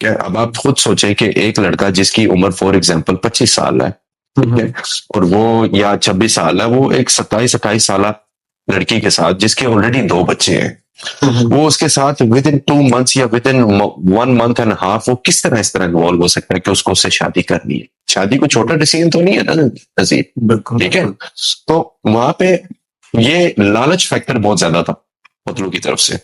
क्या अब आप खुद सोचें कि एक लड़का जिसकी उम्र फॉर एग्जांपल 25 साल है, ठीक है, और वो या 26 साल है, वो एक 27-28 साल लड़की के साथ जिसके ऑलरेडी 2 बच्चे हैं, वो उसके साथ विद इन 2 मंथ्स या विद इन 1.5 मंथ वो किस तरह इस तरह इन्वॉल्व हो सकता है कि उसको उससे शादी करनी है? शादी कोई छोटा डिसीजन तो नहीं है ना नजीर, बिल्कुल ठीक है। तो वहां पे ये लालच फैक्टर बहुत ज्यादा था पतलू की तरफ से।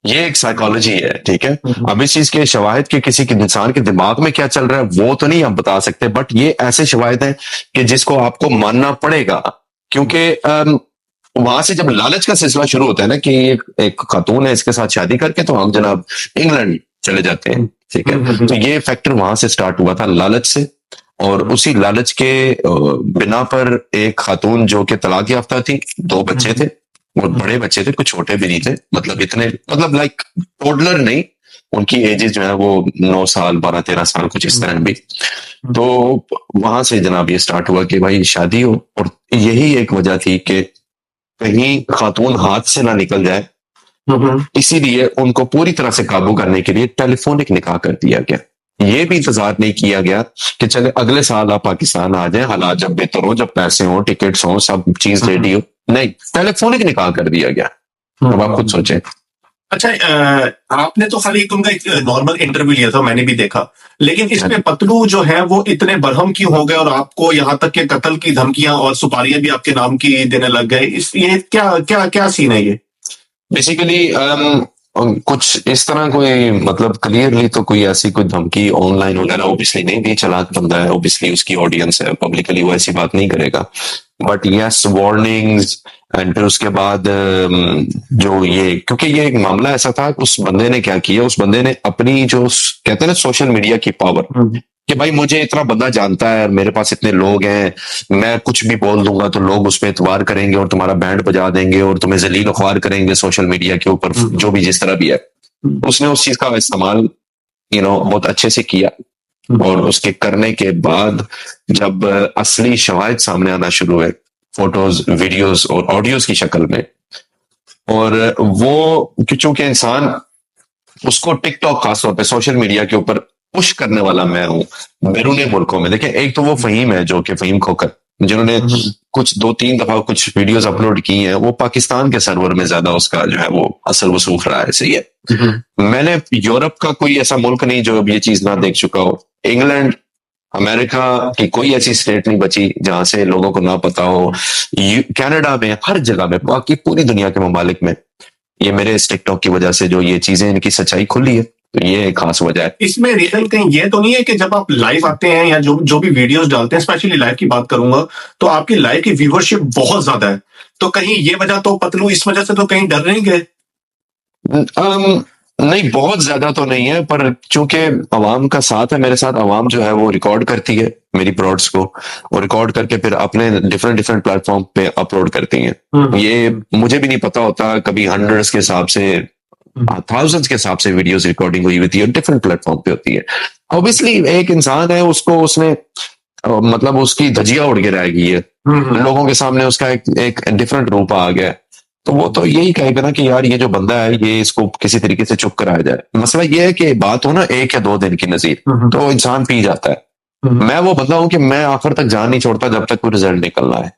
ये एक साइकोलॉजी है, ठीक है। अब इस चीज के शवाहिद के किसी के इंसान के दिमाग में क्या चल रहा है वो तो नहीं हम बता सकते, बट ये ऐसे शवाहिद हैं कि जिसको आपको मानना पड़ेगा, क्योंकि वहां से जब लालच का सिलसिला शुरू होता है ना कि एक खातून है, इसके साथ शादी करके तो हम जनाब इंग्लैंड चले जाते हैं, ठीक है। तो ये फैक्टर वहां से स्टार्ट हुआ था, लालच से। और उसी लालच के बिना पर एक खातून जो कि तलाक याफ्ता थी, 2 बच्चे थे, वो बड़े बच्चे थे, कुछ छोटे भी नहीं थे, मतलब इतने, मतलब लाइक टोडलर नहीं, उनकी एजेस जो है वो 9 साल 12-13 साल कुछ इस तरह भी। तो वहां से जनाब ये स्टार्ट हुआ कि भाई शादी हो, और यही एक वजह थी कि कहीं खातून हाथ से ना निकल जाए, इसीलिए उनको पूरी तरह से काबू करने के लिए टेलीफोनिक निकाह कर दिया गया। ये भी इंतजार नहीं किया गया कि चले अगले साल आप पाकिस्तान आ जाए, हालात जब बेहतर हो, जब पैसे हो, टिकट्स हो, सब चीज रेडी हो, नहीं, टेलीफोनिक निकाह कर दिया गया। अब आप खुद सोचें। अच्छा, आपने तो खाली उनका एक नॉर्मल इंटरव्यू लिया था, मैंने भी देखा, लेकिन इसमें पतलू जो है वो इतने बरहम क्यों हो गए और आपको यहाँ तक के कत्ल की धमकियां और सुपारियां भी आपके नाम की देने लग गए? इस ये क्या क्या क्या सीन है ये? बेसिकली कुछ इस तरह कोई, मतलब क्लियरली तो कोई ऐसी कोई धमकी ऑनलाइन वगैरह ऑब्वियसली नहीं दी, चालाक बंदा है, ऑब्वियसली उसकी ऑडियंस है, पब्लिकली वो ऐसी बात नहीं करेगा, बट यस वार्निंग्स। एंड फिर उसके बाद जो ये, क्योंकि ये एक मामला ऐसा था, उस बंदे ने क्या किया, उस बंदे ने अपनी जो कहते हैं ना सोशल मीडिया की पावर, कि भाई मुझे इतना बंदा जानता है, मेरे पास इतने लोग हैं, मैं कुछ भी बोल दूंगा तो लोग उस पर एतबार करेंगे और तुम्हारा बैंड बजा देंगे और तुम्हें जलील ख्वार करेंगे सोशल मीडिया के ऊपर, जो भी जिस तरह भी है। उसने उस चीज का इस्तेमाल बहुत अच्छे से किया, और उसके करने के बाद जब असली शवाहिद सामने आना शुरू हुए, फोटोज, वीडियोस और ऑडियोज की शक्ल में, और वो चूंकि इंसान उसको टिकटॉक खासतौर पे सोशल मीडिया के ऊपर पुश करने वाला मैं हूं बैरूनी मुल्कों में। देखें, एक तो वो फहीम है जो कि फहीम खोकर, जिन्होंने कुछ 2-3 दफा कुछ वीडियोस अपलोड की हैं, वो पाकिस्तान के सर्वर में ज्यादा उसका जो है वो असर वसूख रहा है, सही है। मैंने यूरोप का कोई ऐसा मुल्क नहीं जो अब ये चीज ना देख चुका हो, इंग्लैंड, अमेरिका की कोई ऐसी स्टेट नहीं बची जहां से लोगों को ना पता हो, कनाडा में, हर जगह में, बाकी पूरी दुनिया के ममालिक में ये मेरे इस टिकटॉक की वजह से जो ये चीजें, इनकी सच्चाई खुली है, तो ये एक खास वजह है। इसमें रियल कहीं ये तो नहीं है कि जब आप लाइव आते हैं या जो जो भी वीडियोस डालते हैं, स्पेशली लाइव की बात करूंगा, तो आपकी लाइव की व्यूवरशिप बहुत ज्यादा है, तो कहीं ये वजह तो पतलू इस वजह से तो कहीं डर नहीं गए? नहीं, बहुत ज्यादा तो नहीं है, पर चूंकि अवाम का साथ है मेरे साथ, अवाम जो है वो रिकॉर्ड करती है मेरी प्रोड्स को, और रिकॉर्ड करके फिर अपने डिफरेंट डिफरेंट प्लेटफॉर्म पे अपलोड करती हैं। ये मुझे भी नहीं पता होता, कभी हंड्रेड्स के हिसाब से, थाउजेंड्स के हिसाब से वीडियोस रिकॉर्डिंग हुई होती है, डिफरेंट प्लेटफॉर्म पे होती है। ऑब्वियसली एक इंसान है, उसको उसने मतलब उसकी धजिया उड़ के रह गई है, लोगों के सामने उसका एक डिफरेंट रूप आ गया है, तो वो तो यही कहेगा ना कि यार ये जो बंदा है ये, इसको किसी तरीके से चुप कराया जाए। मसला ये है कि बात हो ना 1 या 2 दिन की नजीर, तो इंसान पी जाता है। मैं वो बंदा हूं कि मैं आखिर तक जान नहीं छोड़ता जब तक कोई रिजल्ट निकलना है।